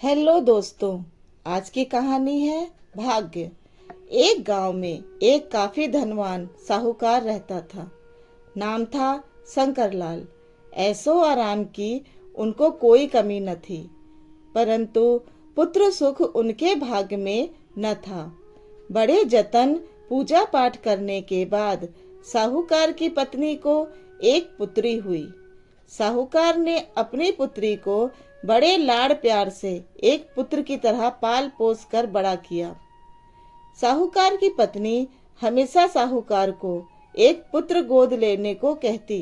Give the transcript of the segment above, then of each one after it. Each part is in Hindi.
हेलो दोस्तों, आज की कहानी है भाग्य। एक गांव में एक काफी धनवान साहूकार रहता था। नाम था शंकरलाल। ऐशो आराम की उनको कोई कमी न थी, परंतु पुत्र सुख उनके भाग्य में न था। बड़े जतन पूजा पाठ करने के बाद साहूकार की पत्नी को एक पुत्री हुई। साहूकार ने अपनी पुत्री को बड़े लाड़ प्यार से एक पुत्र की तरह पाल पोस कर बड़ा किया। साहूकार की पत्नी हमेशा साहूकार को एक पुत्र गोद लेने को कहती,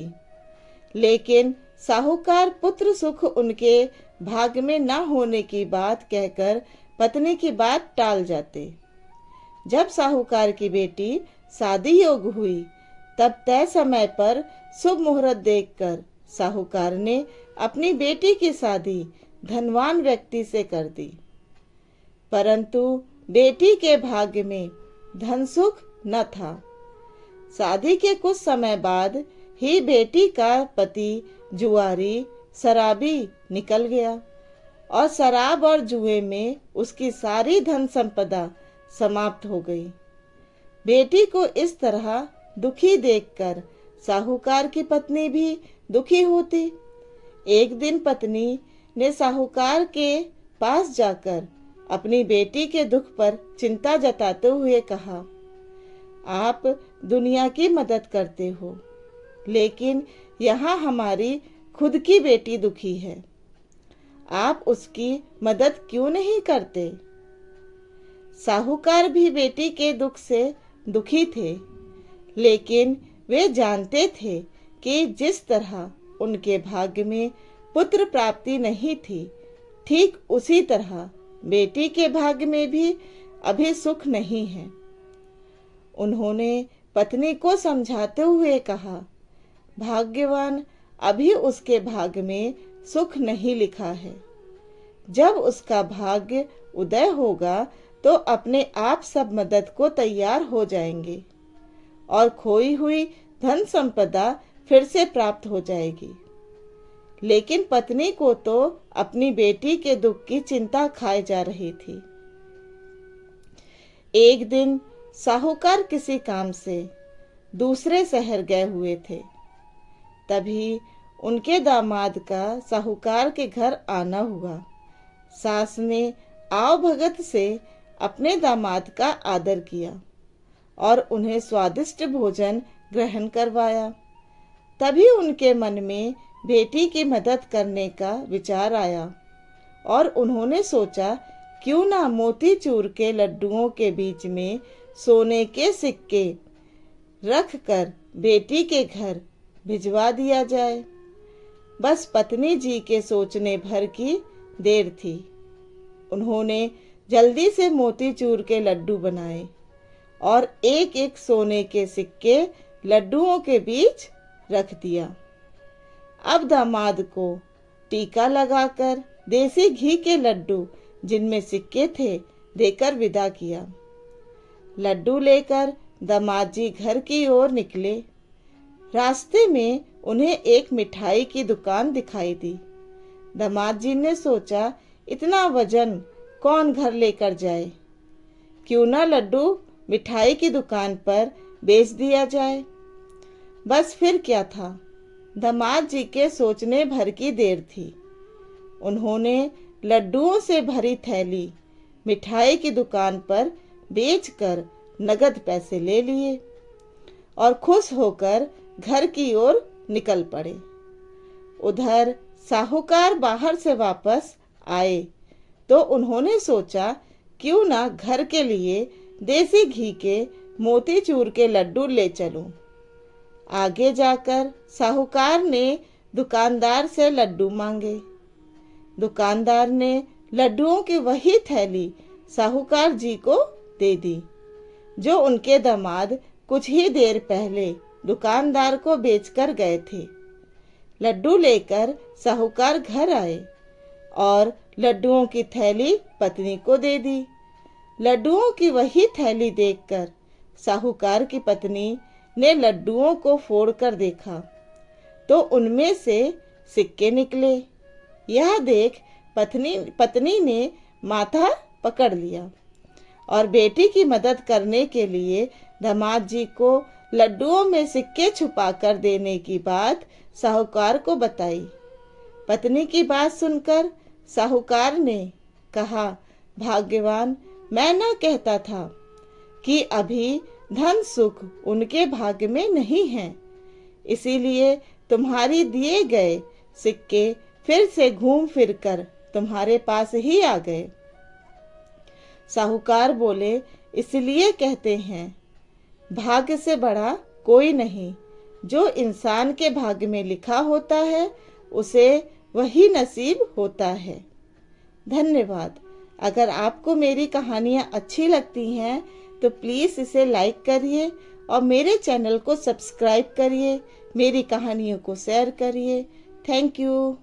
लेकिन साहूकार पुत्र सुख उनके भाग्य में न होने की बात कहकर पत्नी की बात टाल जाते। जब साहूकार की बेटी शादी योग्य हुई, तब तय समय पर शुभ मुहूर्त देखकर साहूकार ने अपनी बेटी की शादी धनवान व्यक्ति से कर दी। परंतु बेटी के भाग्य में धन सुख न था। शादी के कुछ समय बाद ही बेटी का पति जुआरी शराबी निकल गया और शराब और जुए में उसकी सारी धन संपदा समाप्त हो गई। बेटी को इस तरह दुखी देखकर साहूकार की पत्नी भी दुखी होती। एक दिन पत्नी ने साहूकार के पास जाकर अपनी बेटी के दुख पर चिंता जताते हुए कहा, आप दुनिया की मदद करते हो, लेकिन यहाँ हमारी खुद की बेटी दुखी है। आप उसकी मदद क्यों नहीं करते? साहूकार भी बेटी के दुख से दुखी थे, लेकिन वे जानते थे कि जिस तरह उनके भाग्य में पुत्र प्राप्ति नहीं थी, ठीक उसी तरह बेटी के भाग्य में भी अभी सुख नहीं है। उन्होंने पत्नी को समझाते हुए कहा, भाग्यवान अभी उसके भाग्य में सुख नहीं लिखा है। जब उसका भाग्य उदय होगा तो अपने आप सब मदद को तैयार हो जाएंगे और खोई हुई धन संपदा फिर से प्राप्त हो जाएगी। लेकिन पत्नी को तो अपनी बेटी के दुख की चिंता खाए जा रही थी। एक दिन साहूकार किसी काम से दूसरे शहर गए हुए थे। तभी उनके दामाद का साहूकार के घर आना हुआ। सास ने आव भगत से अपने दामाद का आदर किया और उन्हें स्वादिष्ट भोजन ग्रहण करवाया। तभी उनके मन में बेटी की मदद करने का विचार आया और उन्होंने सोचा, क्यों ना मोतीचूर के लड्डुओं के बीच में सोने के सिक्के रख कर बेटी के घर भिजवा दिया जाए। बस पत्नी जी के सोचने भर की देर थी। उन्होंने जल्दी से मोतीचूर के लड्डू बनाए और एक एक सोने के सिक्के लड्डुओं के बीच रख दिया। अब दामाद को टीका लगाकर देसी घी के लड्डू जिनमें सिक्के थे देकर विदा किया। लड्डू लेकर दामाद जी घर की ओर निकले। रास्ते में उन्हें एक मिठाई की दुकान दिखाई दी। दामाद जी ने सोचा, इतना वजन कौन घर लेकर जाए, क्यों ना लड्डू मिठाई की दुकान पर बेच दिया जाए। बस फिर क्या था, दामाद जी के सोचने भर की देर थी। उन्होंने लड्डुओं से भरी थैली मिठाई की दुकान पर बेचकर नगद पैसे ले लिए और खुश होकर घर की ओर निकल पड़े। उधर साहूकार बाहर से वापस आए तो उन्होंने सोचा, क्यों ना घर के लिए देसी घी के मोतीचूर के लड्डू ले चलूं। आगे जाकर साहूकार ने दुकानदार से लड्डू मांगे। दुकानदार ने लड्डुओं की वही थैली साहूकार जी को दे दी, जो उनके दामाद कुछ ही देर पहले दुकानदार को बेचकर गए थे। लड्डू लेकर साहूकार घर आए और लड्डुओं की थैली पत्नी को दे दी। लड्डुओं की वही थैली देखकर साहूकार की पत्नी ने लड्डुओं को फोड़कर देखा तो उनमें से सिक्के निकले। यह देख पत्नी ने माथा पकड़ लिया और बेटी की मदद करने के लिए दामाद जी को लड्डुओं में सिक्के छुपा कर देने की बात साहूकार को बताई। पत्नी की बात सुनकर साहूकार ने कहा, भाग्यवान, मैं ना कहता था कि अभी धन सुख उनके भाग्य में नहीं है, इसीलिए तुम्हारी दिए गए सिक्के फिर से घूम फिर कर तुम्हारे पास ही आ गए। साहूकार बोले, इसलिए कहते हैं भाग्य से बड़ा कोई नहीं, जो इंसान के भाग्य में लिखा होता है उसे वही नसीब होता है। धन्यवाद। अगर आपको मेरी कहानियाँ अच्छी लगती हैं तो प्लीज़ इसे लाइक करिए और मेरे चैनल को सब्सक्राइब करिए, मेरी कहानियों को शेयर करिए। Thank you.